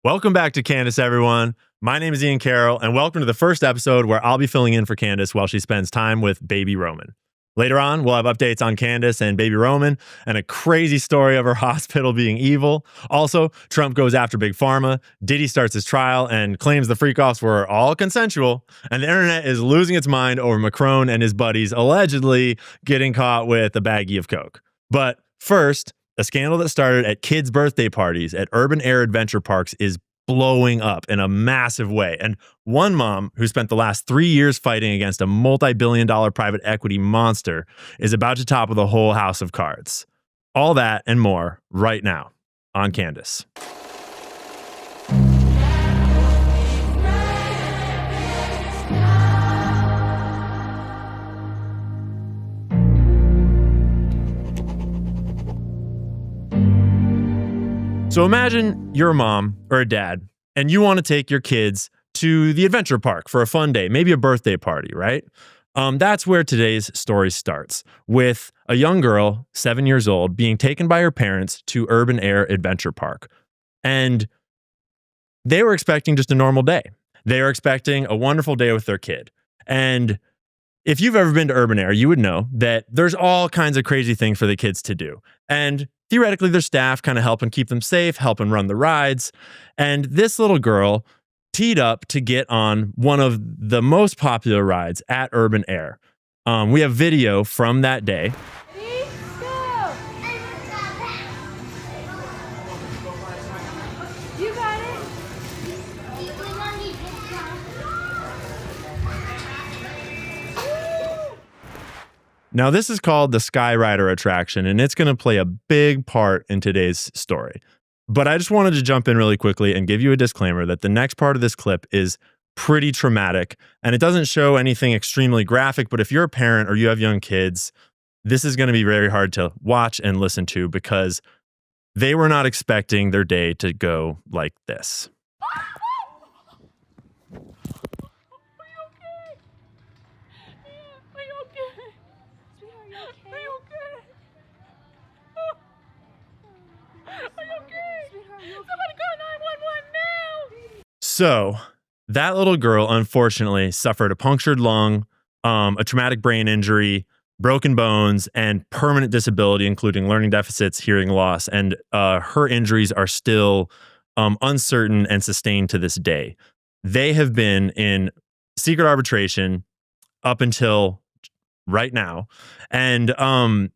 Welcome back to Candace, everyone. My name is Ian Carroll, and welcome to the first episode where I'll be filling in for Candace while she spends time with baby Roman. Later on, we'll have updates on Candace and baby Roman and a crazy story of her hospital being evil. Also, Trump goes after Big Pharma, Diddy starts his trial and claims the freak-offs were all consensual, and the internet is losing its mind over Macron and his buddies allegedly getting caught with a baggie of coke. But first, a scandal that started at kids' birthday parties at urban air adventure parks is blowing up in a massive way. And one mom who spent the last 3 years fighting against a multi-billion-dollar private equity monster is about to topple the whole house of cards. All that and more right now on Candace. So imagine you're a mom or a dad and you want to take your kids to the adventure park for a fun day, maybe a birthday party, right? That's where today's story starts, with a young girl, 7 years old, being taken by her parents to Urban Air Adventure Park. And they were expecting just a normal day. They were expecting a wonderful day with their kid. And if you've ever been to Urban Air, you would know that there's all kinds of crazy things for the kids to do. And theoretically, their staff kind of helping keep them safe, helping run the rides. And this little girl teed up to get on one of the most popular rides at Urban Air. We have video from that day. You got it. Now, this is called the Skyrider attraction, and it's going to play a big part in today's story. But I just wanted to jump in really quickly and give you a disclaimer that the next part of this clip is pretty traumatic, and it doesn't show anything extremely graphic, but if you're a parent or you have young kids, this is going to be very hard to watch and listen to because they were not expecting their day to go like this. So that little girl, unfortunately, suffered a punctured lung, a traumatic brain injury, broken bones, and permanent disability, including learning deficits, hearing loss. And her injuries are still uncertain and sustained to this day. They have been in secret arbitration up until right now. And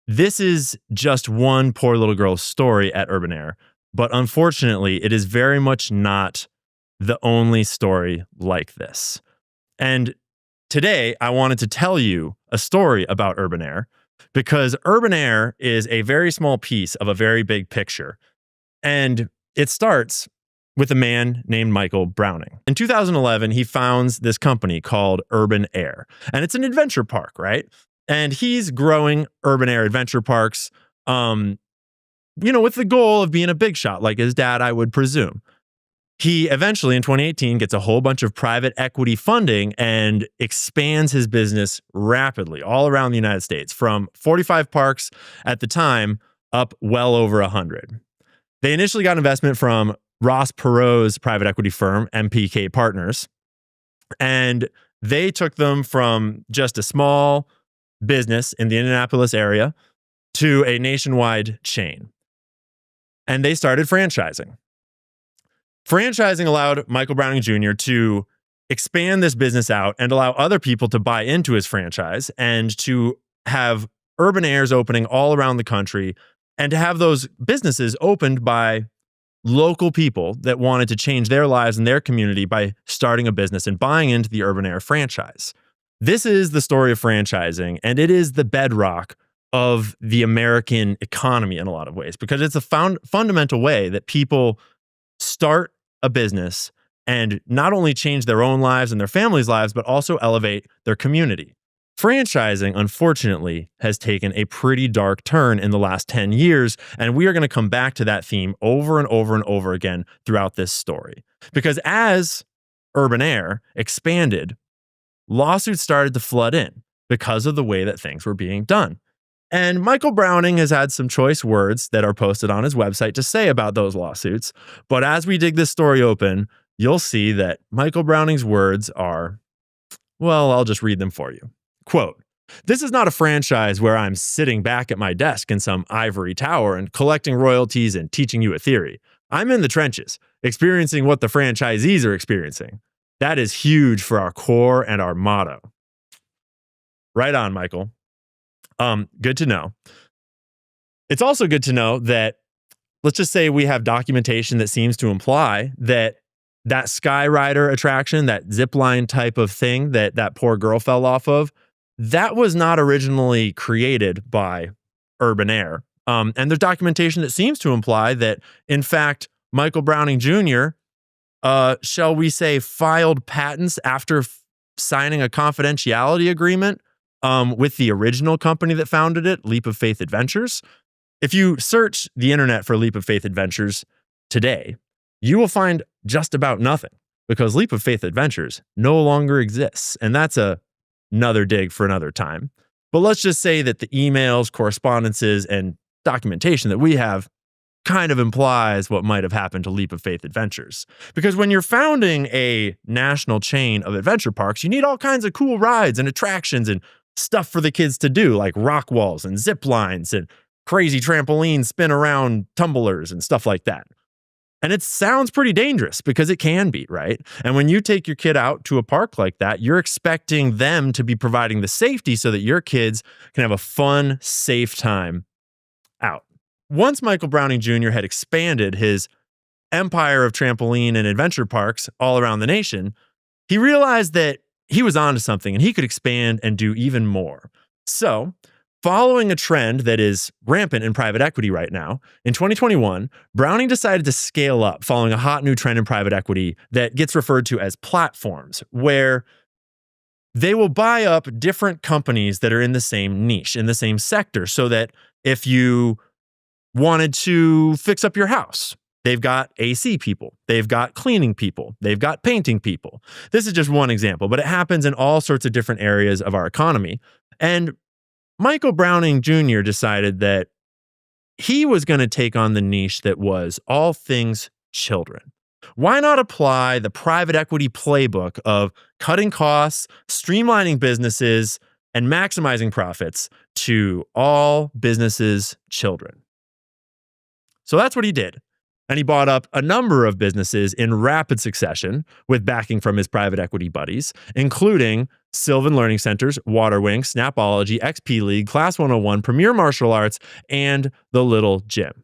this is just one poor little girl's story at Urban Air. But unfortunately, it is very much not the only story like this. And today, I wanted to tell you a story about Urban Air because Urban Air is a very small piece of a very big picture. And it starts with a man named Michael Browning. In 2011, he founds this company called Urban Air. And it's an adventure park, right? And he's growing Urban Air adventure parks, with the goal of being a big shot, like his dad, I would presume. He eventually, in 2018, gets a whole bunch of private equity funding and expands his business rapidly all around the United States, from 45 parks at the time up well over 100. They initially got investment from Ross Perot's private equity firm, MPK Partners, and they took them from just a small business in the Indianapolis area to a nationwide chain. And they started franchising. Franchising allowed Michael Browning Jr. to expand this business out and allow other people to buy into his franchise and to have Urban Airs opening all around the country and to have those businesses opened by local people that wanted to change their lives and their community by starting a business and buying into the Urban Air franchise. This is the story of franchising, and it is the bedrock of the American economy in a lot of ways because it's a fundamental way that people start a business and not only change their own lives and their families' lives, but also elevate their community. Franchising, unfortunately, has taken a pretty dark turn in the last 10 years, and we are going to come back to that theme over and over and over again throughout this story. Because as Urban Air expanded, lawsuits started to flood in because of the way that things were being done. And Michael Browning has had some choice words that are posted on his website to say about those lawsuits. But as we dig this story open, you'll see that Michael Browning's words are, well, I'll just read them for you. Quote, "This is not a franchise where I'm sitting back at my desk in some ivory tower and collecting royalties and teaching you a theory. I'm in the trenches, experiencing what the franchisees are experiencing. That is huge for our core and our motto." Right on, Michael. Good to know. It's also good to know that, let's just say we have documentation that seems to imply that that Skyrider attraction, that zip line type of thing that poor girl fell off of, that was not originally created by Urban Air. And there's documentation that seems to imply that, in fact, Michael Browning Jr., shall we say, filed patents after signing a confidentiality agreement with the original company that founded it, Leap of Faith Adventures. If you search the internet for Leap of Faith Adventures today, you will find just about nothing because Leap of Faith Adventures no longer exists. And that's another dig for another time. But let's just say that the emails, correspondences, and documentation that we have kind of implies what might have happened to Leap of Faith Adventures. Because when you're founding a national chain of adventure parks, you need all kinds of cool rides and attractions and stuff for the kids to do, like rock walls and zip lines and crazy trampoline spin around tumblers and stuff like that. And it sounds pretty dangerous because it can be, right? And when you take your kid out to a park like that, you're expecting them to be providing the safety so that your kids can have a fun, safe time out. Once Michael Browning Jr. had expanded his empire of trampoline and adventure parks all around the nation, he realized that he was onto something and he could expand and do even more. So, following a trend that is rampant in private equity right now, in 2021, Browning decided to scale up following a hot new trend in private equity that gets referred to as platforms, where they will buy up different companies that are in the same niche, in the same sector, so that if you wanted to fix up your house, they've got AC people, they've got cleaning people, they've got painting people. This is just one example, but it happens in all sorts of different areas of our economy. And Michael Browning Jr. decided that he was going to take on the niche that was all things children. Why not apply the private equity playbook of cutting costs, streamlining businesses, and maximizing profits to all businesses' children? So that's what he did. And he bought up a number of businesses in rapid succession with backing from his private equity buddies, including Sylvan Learning Centers, Waterwing, Snapology, XP League, Class 101, Premier Martial Arts, and The Little Gym.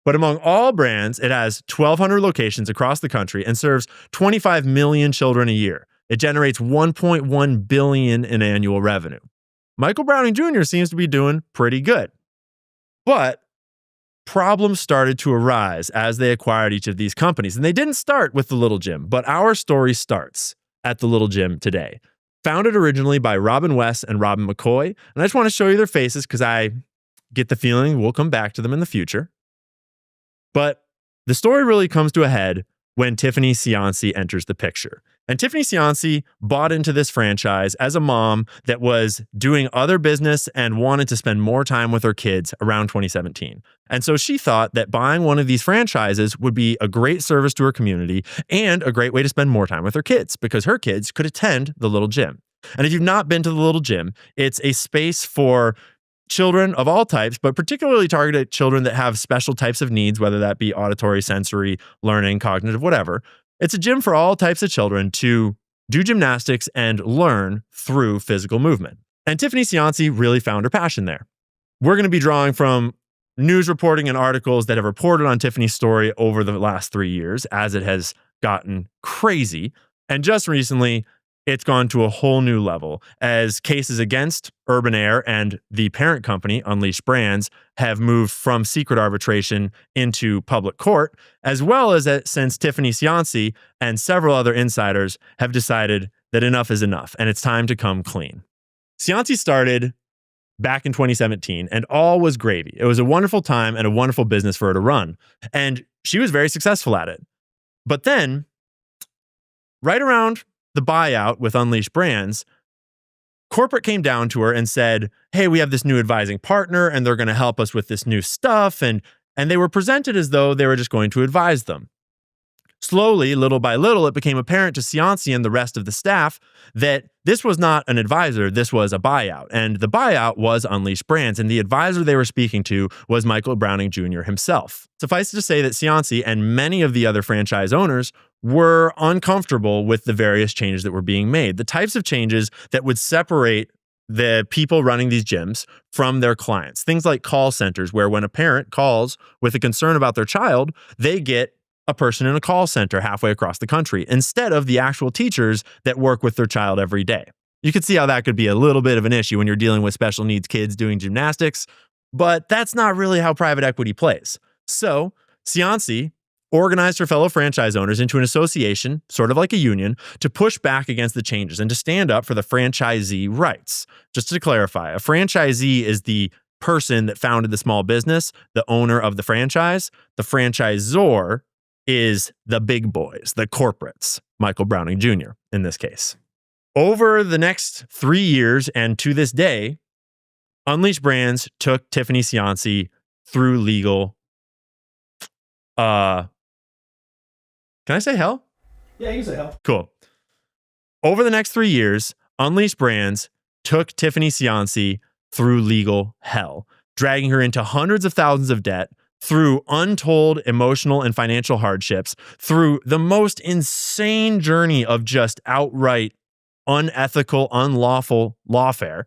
But among all brands, it has 1,200 locations across the country and serves 25 million children a year. It generates $1.1 billion in annual revenue. Michael Browning Jr. seems to be doing pretty good. But problems started to arise as they acquired each of these companies. And they didn't start with The Little Gym, but our story starts at The Little Gym today. Founded originally by Robin West and Robin McCoy. And I just want to show you their faces because I get the feeling we'll come back to them in the future. But the story really comes to a head when Tiffany Cianci enters the picture. And Tiffany Cianci bought into this franchise as a mom that was doing other business and wanted to spend more time with her kids around 2017. And so she thought that buying one of these franchises would be a great service to her community and a great way to spend more time with her kids because her kids could attend The Little Gym. And if you've not been to The Little Gym, it's a space for children of all types, but particularly targeted at children that have special types of needs, whether that be auditory, sensory, learning, cognitive, whatever. It's a gym for all types of children to do gymnastics and learn through physical movement. And Tiffany Cianci really found her passion there. We're going to be drawing from news reporting and articles that have reported on Tiffany's story over the last 3 years as it has gotten crazy. And just recently, it's gone to a whole new level as cases against Urban Air and the parent company, Unleashed Brands, have moved from secret arbitration into public court, as well as since Tiffany Cianci and several other insiders have decided that enough is enough and it's time to come clean. Cianci started back in 2017 and all was gravy. It was a wonderful time and a wonderful business for her to run. And she was very successful at it. But then, right around the buyout with Unleashed Brands, corporate came down to her and said, hey, we have this new advising partner and they're going to help us with this new stuff. And they were presented as though they were just going to advise them. Slowly, little by little, it became apparent to Cianci and the rest of the staff that this was not an advisor, this was a buyout. And the buyout was Unleashed Brands, and the advisor they were speaking to was Michael Browning Jr. himself. Suffice it to say that Cianci and many of the other franchise owners were uncomfortable with the various changes that were being made, the types of changes that would separate the people running these gyms from their clients. Things like call centers, where when a parent calls with a concern about their child, they get a person in a call center halfway across the country instead of the actual teachers that work with their child every day. You can see how that could be a little bit of an issue when you're dealing with special needs kids doing gymnastics, but that's not really how private equity plays. So Cianci organized her fellow franchise owners into an association, sort of like a union, to push back against the changes and to stand up for the franchisee rights. Just to clarify, a franchisee is the person that founded the small business, the owner of the franchise. The franchisor is the big boys, the corporates, Michael Browning Jr. in this case. Over the next 3 years and to this day, Unleashed Brands took Tiffany Cianci through legal. Can I say hell? Yeah, you can say hell. Cool. Over the next 3 years, Unleashed Brands took Tiffany Cianci through legal hell, dragging her into hundreds of thousands of debt, through untold emotional and financial hardships, through the most insane journey of just outright unethical, unlawful lawfare.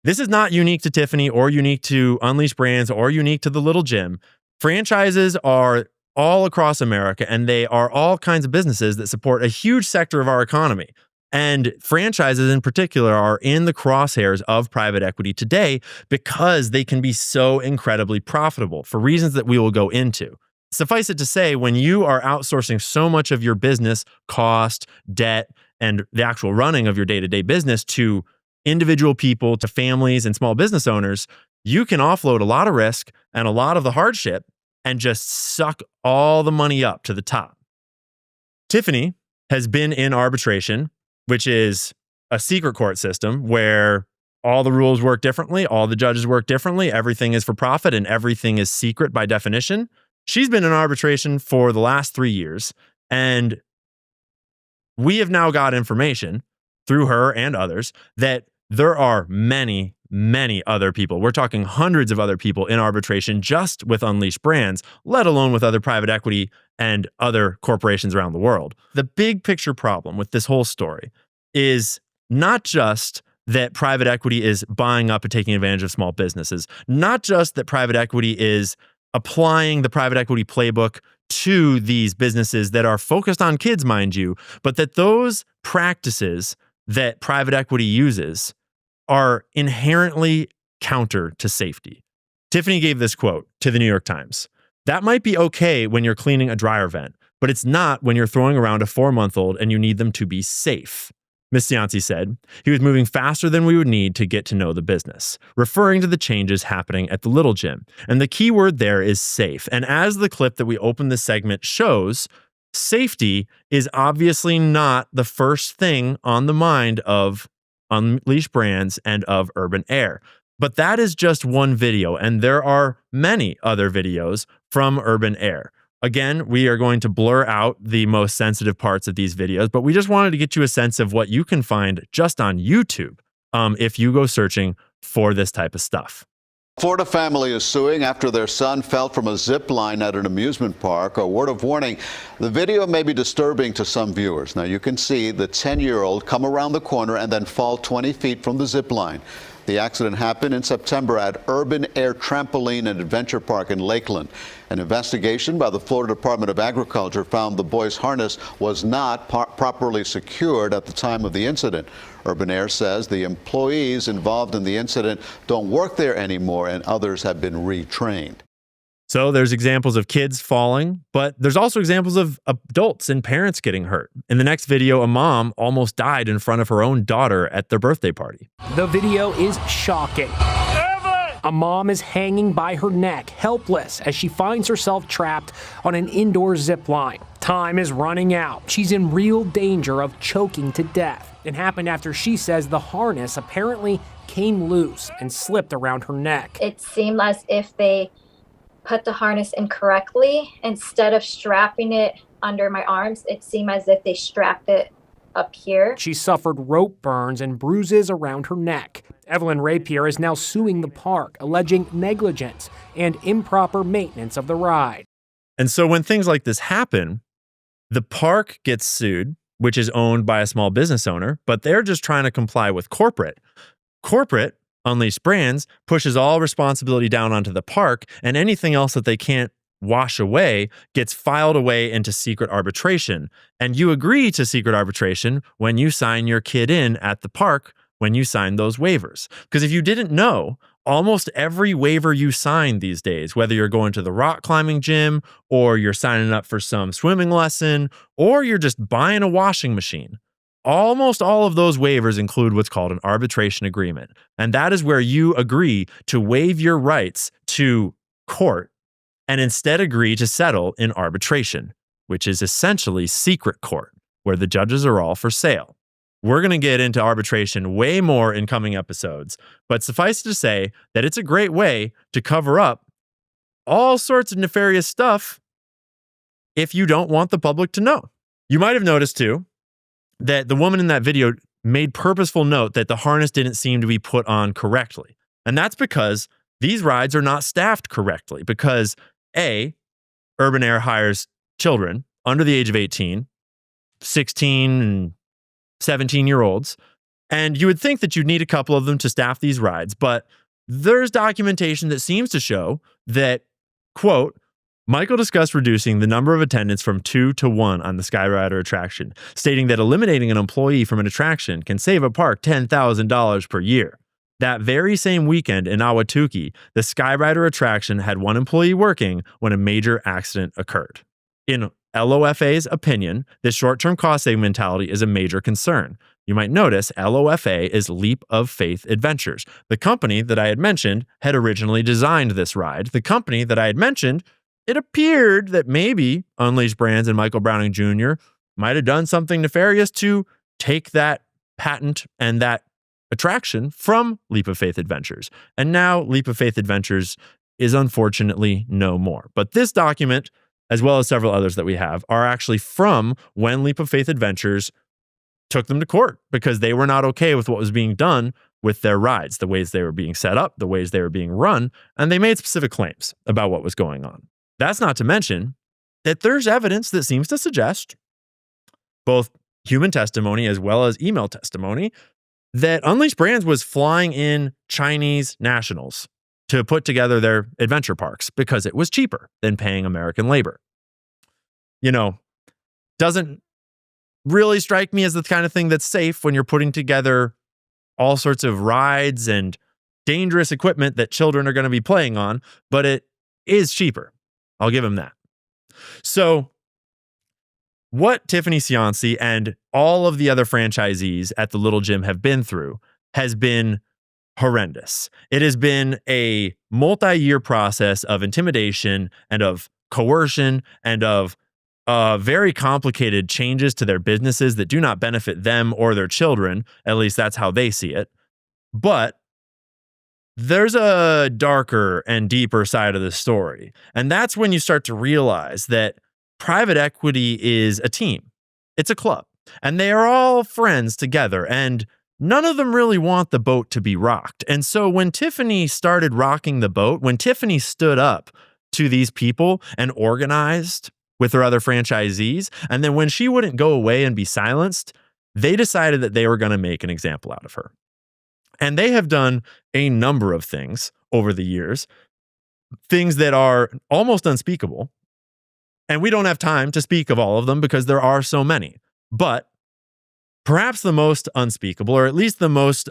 This is not unique to Tiffany or unique to Unleashed Brands or unique to the Little Gym. Franchises are all across America, and they are all kinds of businesses that support a huge sector of our economy. And franchises in particular are in the crosshairs of private equity today because they can be so incredibly profitable for reasons that we will go into. Suffice it to say, when you are outsourcing so much of your business, cost, debt, and the actual running of your day-to-day business to individual people, to families and small business owners, you can offload a lot of risk and a lot of the hardship and just suck all the money up to the top. Tiffany has been in arbitration, which is a secret court system where all the rules work differently, all the judges work differently, everything is for profit, and everything is secret by definition. She's been in arbitration for the last 3 years, and we have now got information through her and others that there are many, many other people. We're talking hundreds of other people in arbitration just with Unleashed Brands, let alone with other private equity and other corporations around the world. The big picture problem with this whole story is not just that private equity is buying up and taking advantage of small businesses, not just that private equity is applying the private equity playbook to these businesses that are focused on kids, mind you, but that those practices that private equity uses are inherently counter to safety. Tiffany gave this quote to the New York Times. "That might be okay when you're cleaning a dryer vent, but it's not when you're throwing around a 4-month-old and you need them to be safe." Ms. Cianci said, "He was moving faster than we would need to get to know the business," referring to the changes happening at the Little Gym. And the key word there is safe. And as the clip that we opened this segment shows, safety is obviously not the first thing on the mind of Unleashed Brands and of Urban Air. But that is just one video, and there are many other videos from Urban Air. Again, we are going to blur out the most sensitive parts of these videos, but we just wanted to get you a sense of what you can find just on YouTube if you go searching for this type of stuff. Florida family is suing after their son fell from a zip line at an amusement park. A word of warning, the video may be disturbing to some viewers. Now you can see the 10-year-old come around the corner and then fall 20 feet from the zip line. The accident happened in September at Urban Air Trampoline and Adventure Park in Lakeland. An investigation by the Florida Department of Agriculture found the boy's harness was not properly secured at the time of the incident. Urban Air says the employees involved in the incident don't work there anymore and others have been retrained. So there's examples of kids falling, but there's also examples of adults and parents getting hurt. In the next video, a mom almost died in front of her own daughter at their birthday party. The video is shocking. Evan! A mom is hanging by her neck, helpless, as she finds herself trapped on an indoor zip line. Time is running out. She's in real danger of choking to death. It happened after she says the harness apparently came loose and slipped around her neck. It seemed as if they put the harness incorrectly. Instead of strapping it under my arms, it seemed as if they strapped it up here. She suffered rope burns and bruises around her neck. Evelyn Rapier is now suing the park, alleging negligence and improper maintenance of the ride. And so when things like this happen, the park gets sued, which is owned by a small business owner, but they're just trying to comply with corporate. Corporate, Unleashed Brands, pushes all responsibility down onto the park, and anything else that they can't wash away gets filed away into secret arbitration. And you agree to secret arbitration when you sign your kid in at the park, when you sign those waivers. Because if you didn't know, almost every waiver you sign these days, whether you're going to the rock climbing gym or you're signing up for some swimming lesson or you're just buying a washing machine, almost all of those waivers include what's called an arbitration agreement. And that is where you agree to waive your rights to court and instead agree to settle in arbitration, which is essentially secret court, where the judges are all for sale. We're going to get into arbitration way more in coming episodes, but suffice to say that it's a great way to cover up all sorts of nefarious stuff if you don't want the public to know. You might have noticed too that the woman in that video made purposeful note that the harness didn't seem to be put on correctly. And that's because these rides are not staffed correctly because A, Urban Air hires children under the age of 18, 16 and 17-year-olds, and you would think that you'd need a couple of them to staff these rides, but there's documentation that seems to show that, quote, Michael discussed reducing the number of attendants from 2 to 1 on the Skyrider attraction, stating that eliminating an employee from an attraction can save a park $10,000 per year. That very same weekend in Ahwatukee, the Skyrider attraction had 1 employee working when a major accident occurred. In LOFA's opinion, this short-term cost-saving mentality is a major concern. You might notice LOFA is Leap of Faith Adventures. The company that I had mentioned had originally designed this ride. The company that I had mentioned, it appeared that maybe Unleashed Brands and Michael Browning Jr. might have done something nefarious to take that patent and that attraction from Leap of Faith Adventures. And now Leap of Faith Adventures is unfortunately no more. But this document, as well as several others that we have, are actually from when Leap of Faith Adventures took them to court because they were not okay with what was being done with their rides, the ways they were being set up, the ways they were being run, and they made specific claims about what was going on. That's not to mention that there's evidence that seems to suggest, both human testimony as well as email testimony, that Unleashed Brands was flying in Chinese nationals to put together their adventure parks because it was cheaper than paying American labor. You know, doesn't really strike me as the kind of thing that's safe when you're putting together all sorts of rides and dangerous equipment that children are going to be playing on, but it is cheaper. I'll give him that. So what Tiffany Cianci and all of the other franchisees at the Little Gym have been through has been horrendous. It has been a multi-year process of intimidation and of coercion and of very complicated changes to their businesses that do not benefit them or their children. At least that's how they see it. But there's a darker and deeper side of the story. And that's when you start to realize that private equity is a team. It's a club. And they are all friends together. And none of them really want the boat to be rocked. And so when Tiffany started rocking the boat, when Tiffany stood up to these people and organized with her other franchisees, and then when she wouldn't go away and be silenced, they decided that they were going to make an example out of her. And they have done a number of things over the years, things that are almost unspeakable. And we don't have time to speak of all of them because there are so many. But perhaps the most unspeakable, or at least the most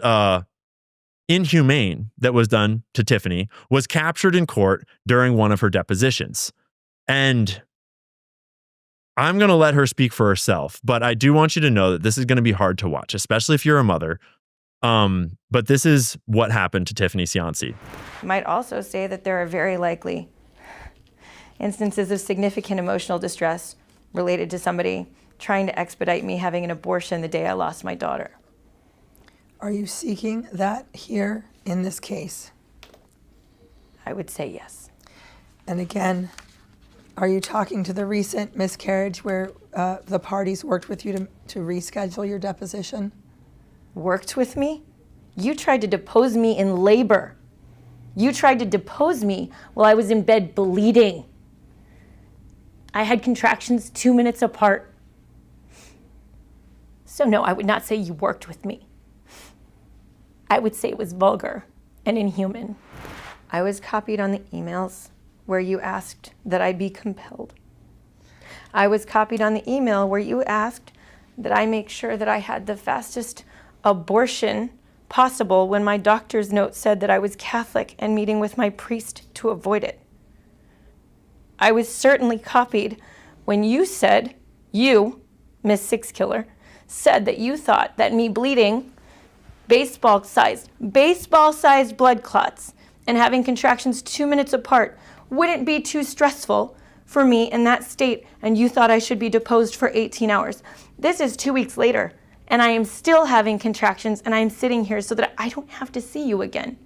inhumane that was done to Tiffany, was captured in court during one of her depositions. And I'm going to let her speak for herself, but I do want you to know that this is going to be hard to watch, especially if you're a mother. But this is what happened to Tiffany Cianci. Might also say that there are very likely instances of significant emotional distress related to somebody trying to expedite me having an abortion the day I lost my daughter. Are you seeking that here in this case? I would say yes. And again, are you talking to the recent miscarriage where the parties worked with you to reschedule your deposition? Worked with me? You tried to depose me in labor. You tried to depose me while I was in bed bleeding. I had contractions 2 minutes apart. So no, I would not say you worked with me. I would say it was vulgar and inhuman. I was copied on the emails where you asked that I be compelled. I was copied on the email where you asked that I make sure that I had the fastest abortion possible when my doctor's note said that I was Catholic and meeting with my priest to avoid it. I was certainly copied when you said, you, Miss Six Killer, said that you thought that me bleeding baseball-sized blood clots and having contractions 2 minutes apart wouldn't be too stressful for me in that state, and you thought I should be deposed for 18 hours. This is 2 weeks later, and I am still having contractions, and I am sitting here so that I don't have to see you again.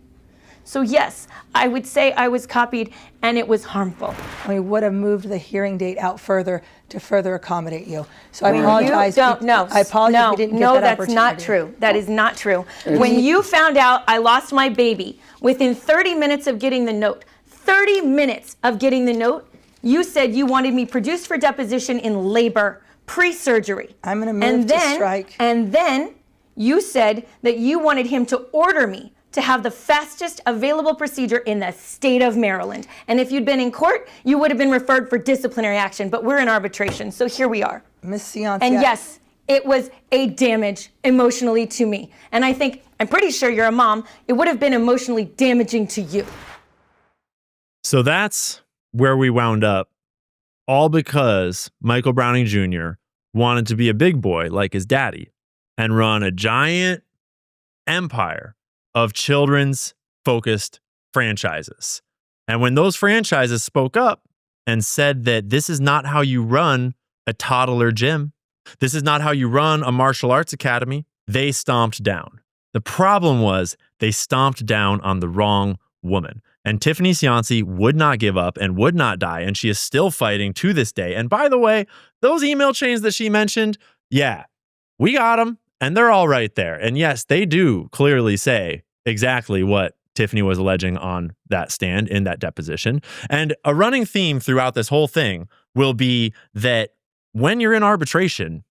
So yes, I would say I was copied, and it was harmful. We would have moved the hearing date out further to further accommodate you. So I apologize. I apologize we didn't get no, that that's opportunity. not true. That is not true. When you found out I lost my baby, within 30 minutes of getting the note, 30 minutes of getting the note, you said you wanted me produced for deposition in labor, pre-surgery. I'm going to move to strike. And then you said that you wanted him to order me to have the fastest available procedure in the state of Maryland. And if you'd been in court, you would have been referred for disciplinary action, but we're in arbitration, so here we are. Ms. Cianci. And yes, it was a damage emotionally to me. And I'm pretty sure you're a mom, it would have been emotionally damaging to you. So that's where we wound up, all because Michael Browning Jr. wanted to be a big boy like his daddy and run a giant empire of children's focused franchises. And when those franchises spoke up and said that this is not how you run a toddler gym, this is not how you run a martial arts academy, they stomped down. The problem was they stomped down on the wrong woman. And Tiffany Cianci would not give up and would not die. And she is still fighting to this day. And by the way, those email chains that she mentioned, yeah, we got them. And they're all right there. And yes, they do clearly say exactly what Tiffany was alleging on that stand in that deposition. And a running theme throughout this whole thing will be that when you're in arbitration,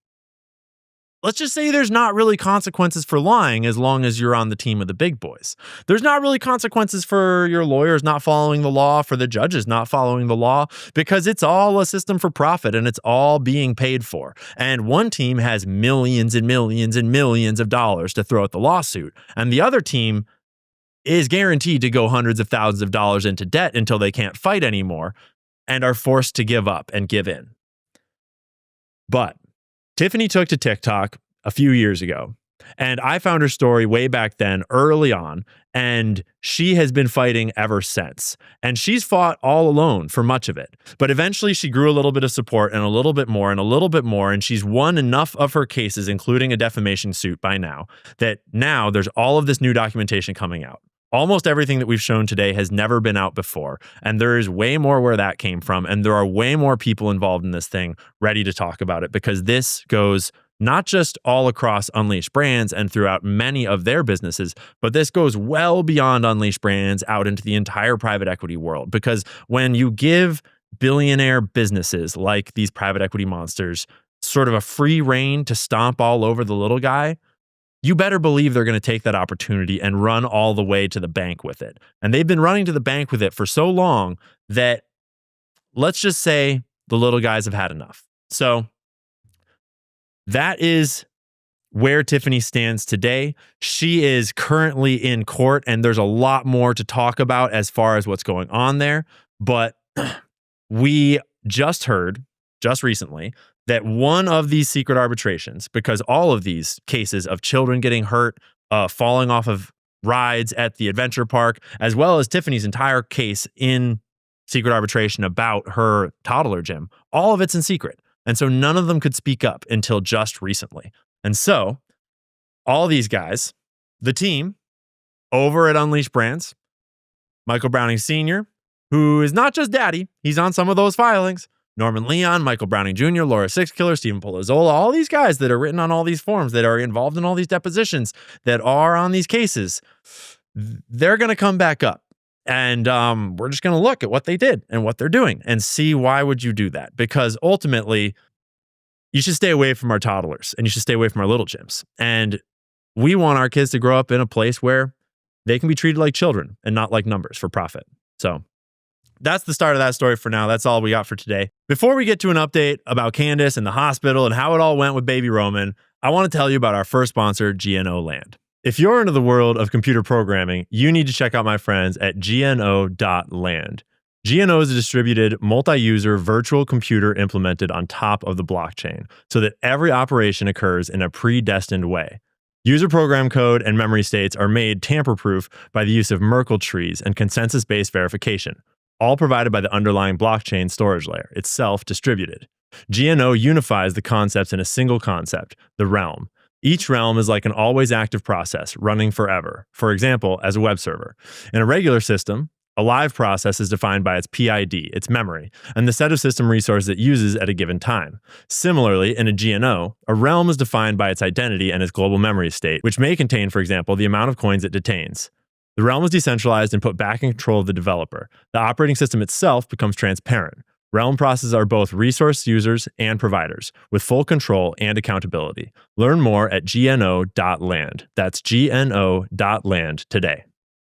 let's just say there's not really consequences for lying as long as you're on the team of the big boys. There's not really consequences for your lawyers not following the law, for the judges not following the law, because it's all a system for profit and it's all being paid for. And one team has millions and millions and millions of dollars to throw at the lawsuit, and the other team is guaranteed to go hundreds of thousands of dollars into debt until they can't fight anymore and are forced to give up and give in. But Tiffany took to TikTok a few years ago, and I found her story way back then, early on, and she has been fighting ever since. And she's fought all alone for much of it. But eventually she grew a little bit of support and a little bit more and a little bit more, and she's won enough of her cases, including a defamation suit by now, that now there's all of this new documentation coming out. Almost everything that we've shown today has never been out before, and there is way more where that came from, and there are way more people involved in this thing ready to talk about it, because this goes not just all across Unleashed Brands and throughout many of their businesses, but this goes well beyond Unleashed Brands out into the entire private equity world. Because when you give billionaire businesses like these private equity monsters sort of a free rein to stomp all over the little guy, you better believe they're going to take that opportunity and run all the way to the bank with it. And they've been running to the bank with it for so long that, let's just say, the little guys have had enough. So that is where Tiffany stands today. She is currently in court, and there's a lot more to talk about as far as what's going on there. But we just heard, just recently, that one of these secret arbitrations, because all of these cases of children getting hurt, falling off of rides at the adventure park, as well as Tiffany's entire case in secret arbitration about her toddler gym. All of it's in secret. And so none of them could speak up until just recently. And so all these guys, the team over at Unleashed Brands, Michael Browning Sr., who is not just daddy, he's on some of those filings. Norman Leon, Michael Browning Jr., Laura Sixkiller, Stephen Polizzola, all these guys that are written on all these forms, that are involved in all these depositions, that are on these cases, they're going to come back up. And we're just going to look at what they did and what they're doing and see why would you do that? Because ultimately, you should stay away from our toddlers and you should stay away from our little gyms. And we want our kids to grow up in a place where they can be treated like children and not like numbers for profit. So that's the start of that story for now. That's all we got for today. Before we get to an update about Candace and the hospital and how it all went with baby Roman, I want to tell you about our first sponsor, GNO Land. If you're into the world of computer programming, you need to check out my friends at gno.land. GNO is a distributed, multi-user virtual computer implemented on top of the blockchain so that every operation occurs in a predestined way. User program code and memory states are made tamper-proof by the use of Merkle trees and consensus-based verification, all provided by the underlying blockchain storage layer, itself distributed. GNO unifies the concepts in a single concept, the realm. Each realm is like an always active process running forever, for example, as a web server. In a regular system, a live process is defined by its PID, its memory, and the set of system resources it uses at a given time. Similarly, in a GNO, a realm is defined by its identity and its global memory state, which may contain, for example, the amount of coins it detains. The realm is decentralized and put back in control of the developer. The operating system itself becomes transparent. Realm processes are both resource users and providers, with full control and accountability. Learn more at gno.land. That's gno.land today.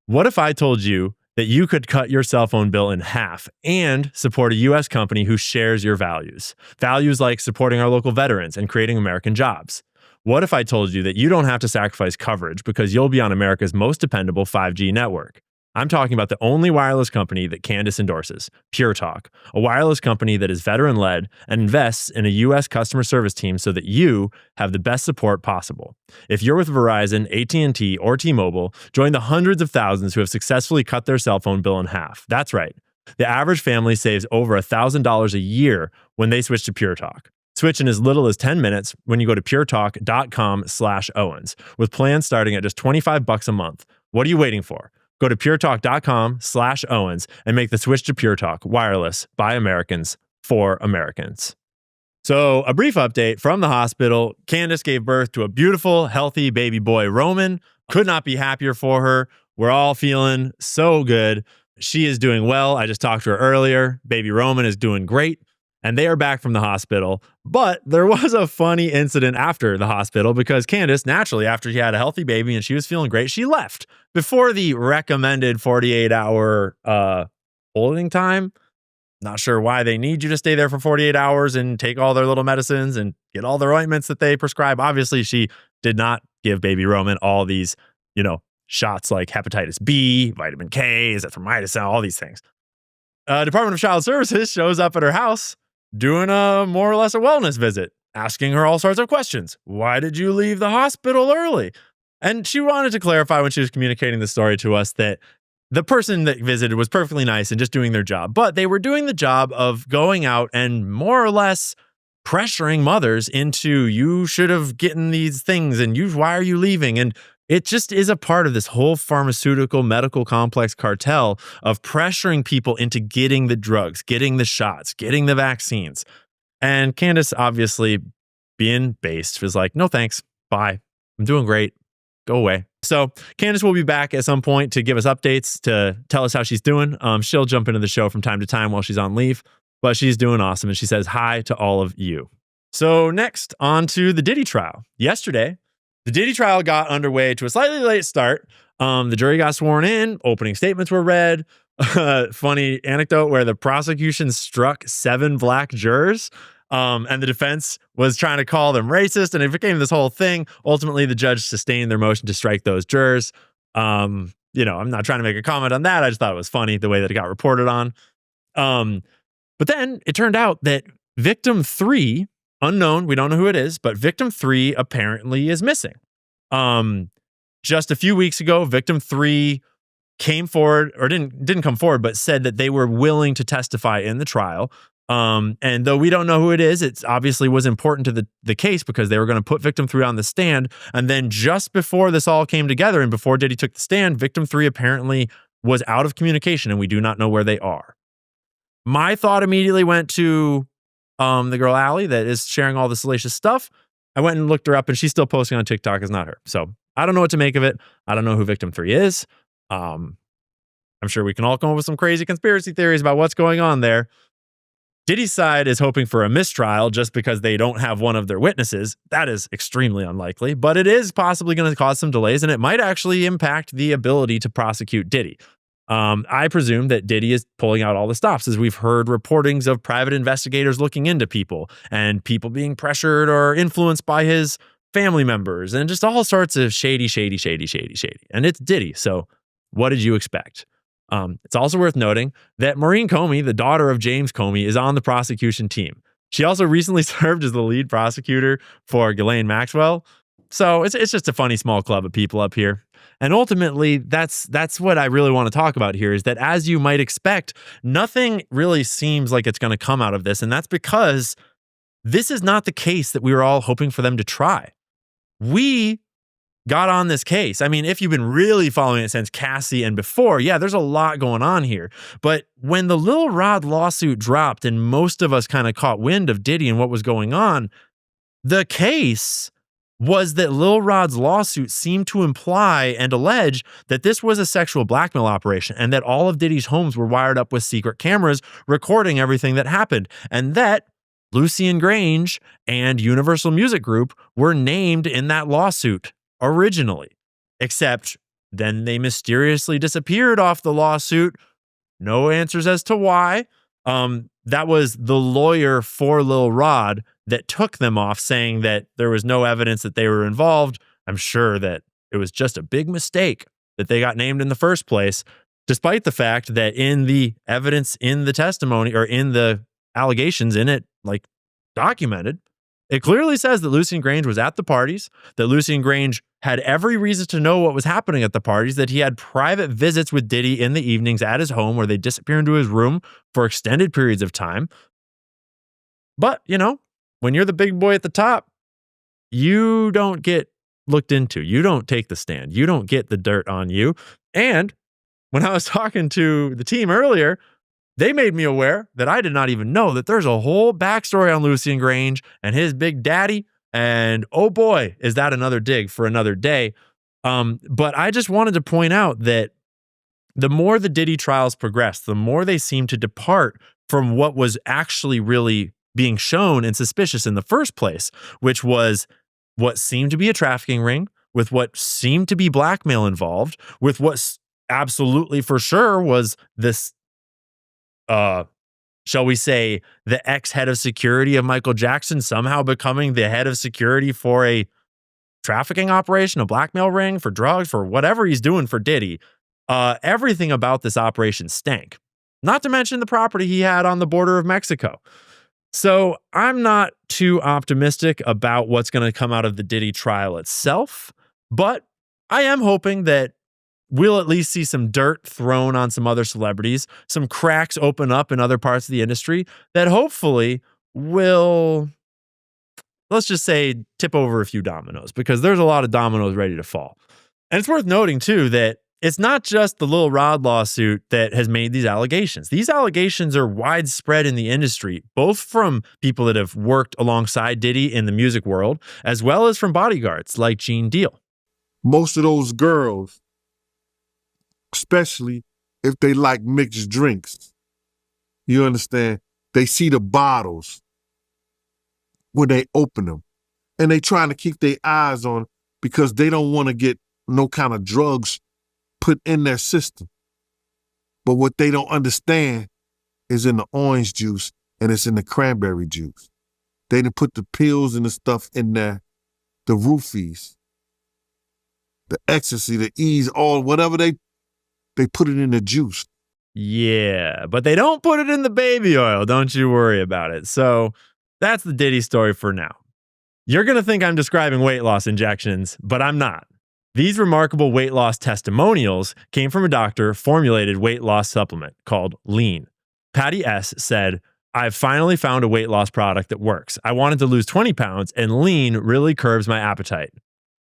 What if I told you that you could cut your cell phone bill in half and support a U.S. company who shares your values? Values like supporting our local veterans and creating American jobs. What if I told you that you don't have to sacrifice coverage because you'll be on America's most dependable 5G network? I'm talking about the only wireless company that Candace endorses, Pure Talk, a wireless company that is veteran-led and invests in a U.S. customer service team so that you have the best support possible. If you're with Verizon, AT&T, or T-Mobile, join the hundreds of thousands who have successfully cut their cell phone bill in half. That's right. The average family saves over $1,000 a year when they switch to Pure Talk. Switch in as little as 10 minutes when you go to puretalk.com/Owens, with plans starting at just $25 a month. What are you waiting for? Go to puretalk.com/Owens and make the switch to Pure Talk, wireless by Americans for Americans. So, a brief update from the hospital. Candace gave birth to a beautiful, healthy baby boy, Roman. Could not be happier for her. We're all feeling so good. She is doing well. I just talked to her earlier. Baby Roman is doing great. And they are back from the hospital. But there was a funny incident after the hospital because Candace, naturally, after she had a healthy baby and she was feeling great, she left before the recommended 48-hour holding time. Not sure why they need you to stay there for 48 hours and take all their little medicines and get all their ointments that they prescribe. Obviously, she did not give baby Roman all these, shots like hepatitis B, vitamin K, azithromycin, all these things. Department of Child Services shows up at her house doing more or less a wellness visit, asking her all sorts of questions. Why did you leave the hospital early? And she wanted to clarify when she was communicating the story to us that the person that visited was perfectly nice and just doing their job, but they were doing the job of going out and more or less pressuring mothers into, you should have gotten these things and why are you leaving? And it just is a part of this whole pharmaceutical medical complex cartel of pressuring people into getting the drugs, getting the shots, getting the vaccines. And Candace, obviously being based, was like, no thanks, bye. I'm doing great. Go away. So Candace will be back at some point to give us updates, to tell us how she's doing. She'll jump into the show from time to time while she's on leave, but she's doing awesome. And she says hi to all of you. So next, on to the Diddy trial. Yesterday, the Diddy trial got underway to a slightly late start. The jury got sworn in. Opening statements were read. Funny anecdote where the prosecution struck 7 black jurors. And the defense was trying to call them racist. And it became this whole thing. Ultimately, the judge sustained their motion to strike those jurors. I'm not trying to make a comment on that. I just thought it was funny the way that it got reported on. But then it turned out that victim 3, unknown, we don't know who it is, but victim 3 apparently is missing. just a few weeks ago, victim 3 came forward, or didn't come forward, but said that they were willing to testify in the trial. And though we don't know who it is, it obviously was important to the case because they were going to put victim 3 on the stand. And then just before this all came together and before Diddy took the stand, victim 3 apparently was out of communication, and we do not know where they are. My thought immediately went to the girl Allie that is sharing all the salacious stuff. I went and looked her up, and she's still posting on TikTok as not her. So I don't know what to make of it. I don't know who victim 3 is. I'm sure we can all come up with some crazy conspiracy theories about what's going on there. Diddy's side is hoping for a mistrial just because they don't have one of their witnesses. That is extremely unlikely, but it is possibly going to cause some delays, and it might actually impact the ability to prosecute Diddy. I presume that Diddy is pulling out all the stops, as we've heard reportings of private investigators looking into people and people being pressured or influenced by his family members and just all sorts of shady. And it's Diddy, so what did you expect? It's also worth noting that Maureen Comey, the daughter of James Comey, is on the prosecution team. She also recently served as the lead prosecutor for Ghislaine Maxwell. So it's just a funny small club of people up here. And ultimately, that's what I really want to talk about here, is that as you might expect, nothing really seems like it's going to come out of this. And that's because this is not the case that we were all hoping for them to try. We got on this case. I mean, if you've been really following it since Cassie and before, yeah, there's a lot going on here. But when the Lil Rod lawsuit dropped and most of us kind of caught wind of Diddy and what was going on, the case was that Lil Rod's lawsuit seemed to imply and allege that this was a sexual blackmail operation and that all of Diddy's homes were wired up with secret cameras recording everything that happened, and that Lucian Grange and Universal Music Group were named in that lawsuit originally, except then they mysteriously disappeared off the lawsuit. No answers as to why. That was the lawyer for Lil Rod that took them off, saying that there was no evidence that they were involved. I'm sure that it was just a big mistake that they got named in the first place, despite the fact that in the evidence, in the testimony, or in the allegations in it, like documented, it clearly says that Lucian Grange was at the parties, that Lucian Grange had every reason to know what was happening at the parties, that he had private visits with Diddy in the evenings at his home where they disappear into his room for extended periods of time. But, you know, when you're the big boy at the top, you don't get looked into. You don't take the stand. You don't get the dirt on you. And when I was talking to the team earlier, they made me aware that I did not even know that there's a whole backstory on Lucian Grange and his big daddy. And oh boy, is that another dig for another day. But I just wanted to point out that the more the Diddy trials progressed, the more they seemed to depart from what was actually really being shown and suspicious in the first place, which was what seemed to be a trafficking ring, with what seemed to be blackmail involved, with what absolutely for sure was this shall we say, the ex-head of security of Michael Jackson somehow becoming the head of security for a trafficking operation, a blackmail ring, for drugs, for whatever he's doing for Diddy. Everything about this operation stank. Not to mention the property he had on the border of Mexico. So I'm not too optimistic about what's going to come out of the Diddy trial itself, but I am hoping that we'll at least see some dirt thrown on some other celebrities, some cracks open up in other parts of the industry that hopefully will, let's just say, tip over a few dominoes, because there's a lot of dominoes ready to fall. And it's worth noting, too, that it's not just the Lil Rod lawsuit that has made these allegations. These allegations are widespread in the industry, both from people that have worked alongside Diddy in the music world, as well as from bodyguards like Gene Deal. Most of those girls, especially if they like mixed drinks, you understand, they see the bottles when they open them, and they trying to keep their eyes on because they don't want to get no kind of drugs put in their system. But what they don't understand is in the orange juice and it's in the cranberry juice. They done put the pills and the stuff in there, the roofies, the ecstasy, the ease, all whatever they put it in the juice. Yeah, but they don't put it in the baby oil. Don't you worry about it. So that's the Diddy story for now. You're going to think I'm describing weight loss injections, but I'm not. These remarkable weight loss testimonials came from a doctor formulated weight loss supplement called Lean. Patty S. said, "I've finally found a weight loss product that works. I wanted to lose 20 pounds and Lean really curbs my appetite."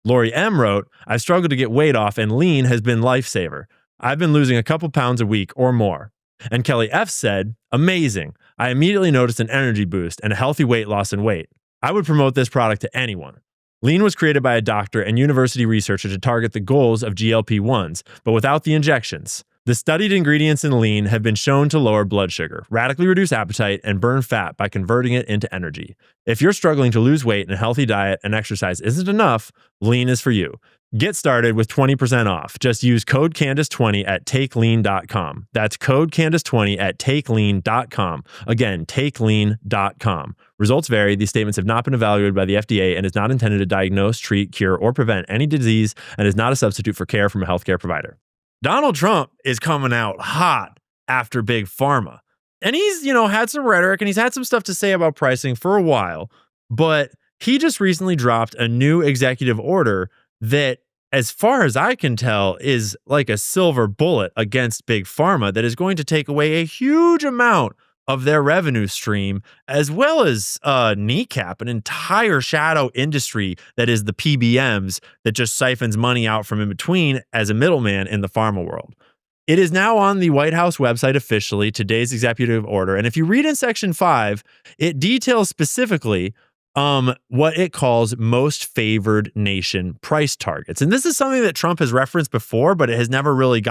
Lori M. wrote, "I've struggled to get weight off and Lean has been lifesaver. I've been losing a couple pounds a week or more." And Kelly F. said, "Amazing. I immediately noticed an energy boost and a healthy weight loss and weight. I would promote this product to anyone." Lean was created by a doctor and university researcher to target the goals of GLP-1s, but without the injections. The studied ingredients in Lean have been shown to lower blood sugar, radically reduce appetite, and burn fat by converting it into energy. If you're struggling to lose weight and a healthy diet and exercise isn't enough, Lean is for you. Get started with 20% off. Just use code Candace20 at takelean.com. That's code Candace20 at takelean.com. Again, takelean.com. Results vary. These statements have not been evaluated by the FDA and is not intended to diagnose, treat, cure, or prevent any disease and is not a substitute for care from a healthcare provider. Donald Trump is coming out hot after Big Pharma. And he's, had some rhetoric and he's had some stuff to say about pricing for a while, but he just recently dropped a new executive order that, as far as I can tell, is like a silver bullet against Big Pharma that is going to take away a huge amount of their revenue stream, as well as kneecap an entire shadow industry that is the PBMs that just siphons money out from in between as a middleman in the pharma world. It is now on the White House website officially, today's executive order. And if you read in Section 5, it details specifically what it calls most favored nation price targets. And this is something that Trump has referenced before, but it has never really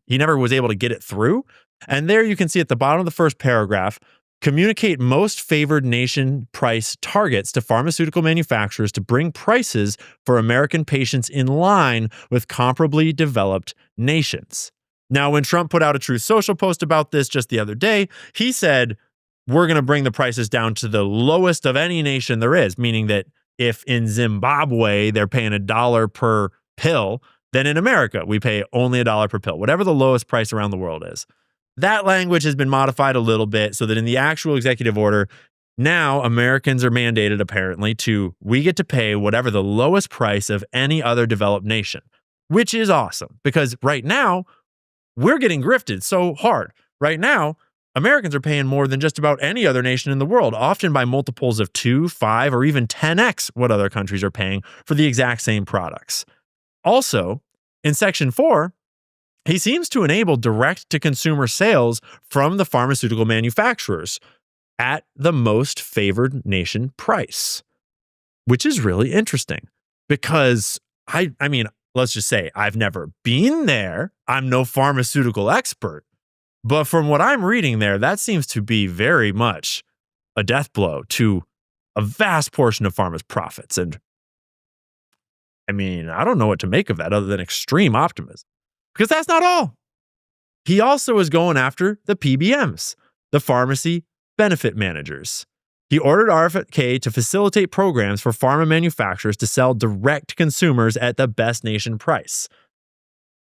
he never was able to get it through. And there you can see at the bottom of the first paragraph, communicate most favored nation price targets to pharmaceutical manufacturers to bring prices for American patients in line with comparably developed nations. Now, when Trump put out a Truth Social post about this just the other day, he said, we're going to bring the prices down to the lowest of any nation there is, meaning that if in Zimbabwe they're paying $1 per pill, then in America we pay only $1 per pill, whatever the lowest price around the world is. That language has been modified a little bit so that in the actual executive order, now Americans are mandated apparently we get to pay whatever the lowest price of any other developed nation, which is awesome because right now we're getting grifted so hard. Right now, Americans are paying more than just about any other nation in the world, often by multiples of 2, 5, or even 10x what other countries are paying for the exact same products. Also, in Section 4, he seems to enable direct-to-consumer sales from the pharmaceutical manufacturers at the most favored nation price, which is really interesting because, I mean, let's just say I've never been there. I'm no pharmaceutical expert. But from what I'm reading there, that seems to be very much a death blow to a vast portion of pharma's profits. And I mean, I don't know what to make of that other than extreme optimism. Because that's not all. He also is going after the PBMs, the pharmacy benefit managers. He ordered RFK to facilitate programs for pharma manufacturers to sell direct to consumers at the best nation price.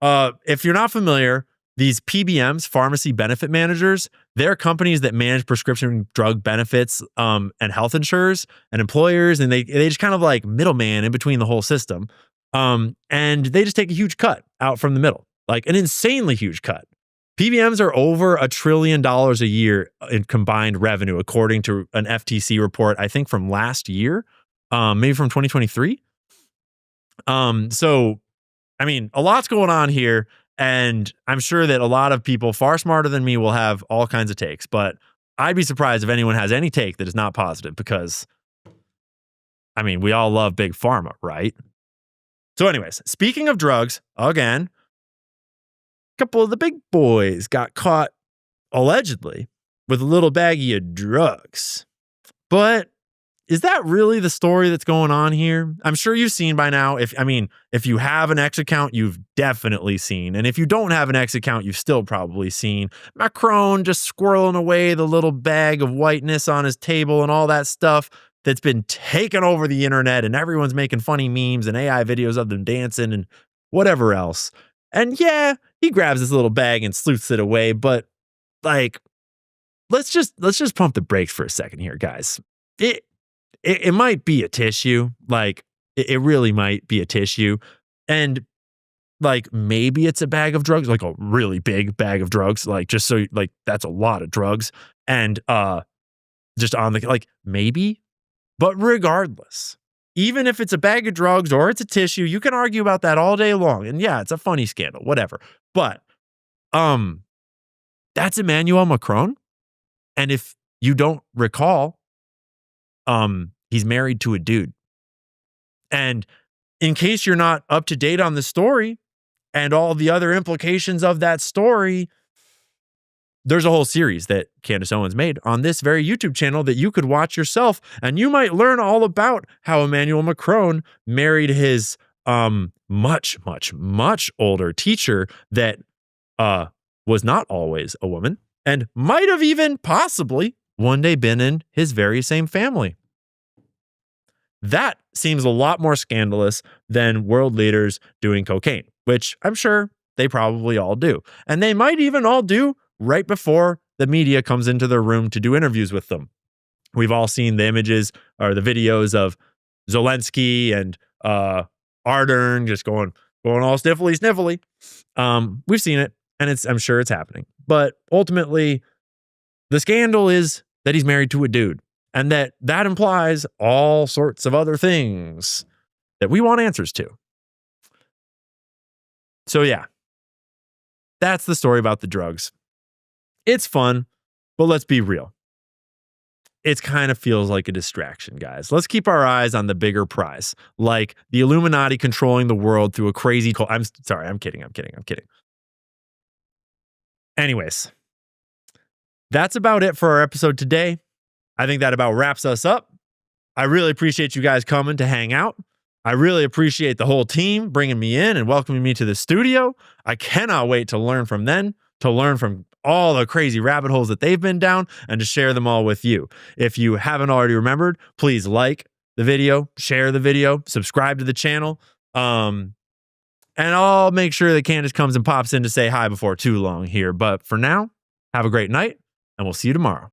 If you're not familiar, these PBMs, pharmacy benefit managers, they're companies that manage prescription drug benefits and health insurers and employers, and they just kind of like middleman in between the whole system. And they just take a huge cut out from the middle, like an insanely huge cut. PBMs are over $1 trillion a year in combined revenue, according to an FTC report, I think from last year, maybe from 2023. So, I mean, a lot's going on here. And I'm sure that a lot of people far smarter than me will have all kinds of takes, but I'd be surprised if anyone has any take that is not positive because, I mean, we all love Big Pharma, right? So anyways, speaking of drugs, again, a couple of the big boys got caught allegedly with a little baggie of drugs. But is that really the story that's going on here? I'm sure you've seen by now. If you have an X account, you've definitely seen. And if you don't have an X account, you've still probably seen Macron just squirreling away the little bag of whiteness on his table and all that stuff that's been taken over the internet, and everyone's making funny memes and AI videos of them dancing and whatever else. And yeah, he grabs this little bag and sleuths it away. But like, let's just pump the brakes for a second here, guys. It might be a tissue. Like, it really might be a tissue. And like maybe it's a bag of drugs, like a really big bag of drugs, like just so like that's a lot of drugs. And just on the like maybe, but regardless, even if it's a bag of drugs or it's a tissue, you can argue about that all day long. And yeah, it's a funny scandal, whatever. But that's Emmanuel Macron. And if you don't recall, he's married to a dude. And in case you're not up to date on the story and all the other implications of that story, there's a whole series that Candace Owens made on this very YouTube channel that you could watch yourself, and you might learn all about how Emmanuel Macron married his much older teacher that was not always a woman and might have even possibly one day been in his very same family. That seems a lot more scandalous than world leaders doing cocaine, which I'm sure they probably all do. And they might even all do right before the media comes into their room to do interviews with them. We've all seen the images or the videos of Zelensky and Ardern just going all sniffly. We've seen it, and I'm sure it's happening. But ultimately, the scandal is that he's married to a dude, and that implies all sorts of other things that we want answers to. So yeah, that's the story about the drugs. It's fun, but let's be real. It kind of feels like a distraction, guys. Let's keep our eyes on the bigger prize, like the Illuminati controlling the world through a crazy cult. I'm sorry, I'm kidding. Anyways, that's about it for our episode today. I think that about wraps us up. I really appreciate you guys coming to hang out. I really appreciate the whole team bringing me in and welcoming me to the studio. I cannot wait to learn from them, to learn from all the crazy rabbit holes that they've been down, and to share them all with you. If you haven't already remembered, please like the video, share the video, subscribe to the channel. And I'll make sure that Candace comes and pops in to say hi before too long here. But for now, have a great night, and we'll see you tomorrow.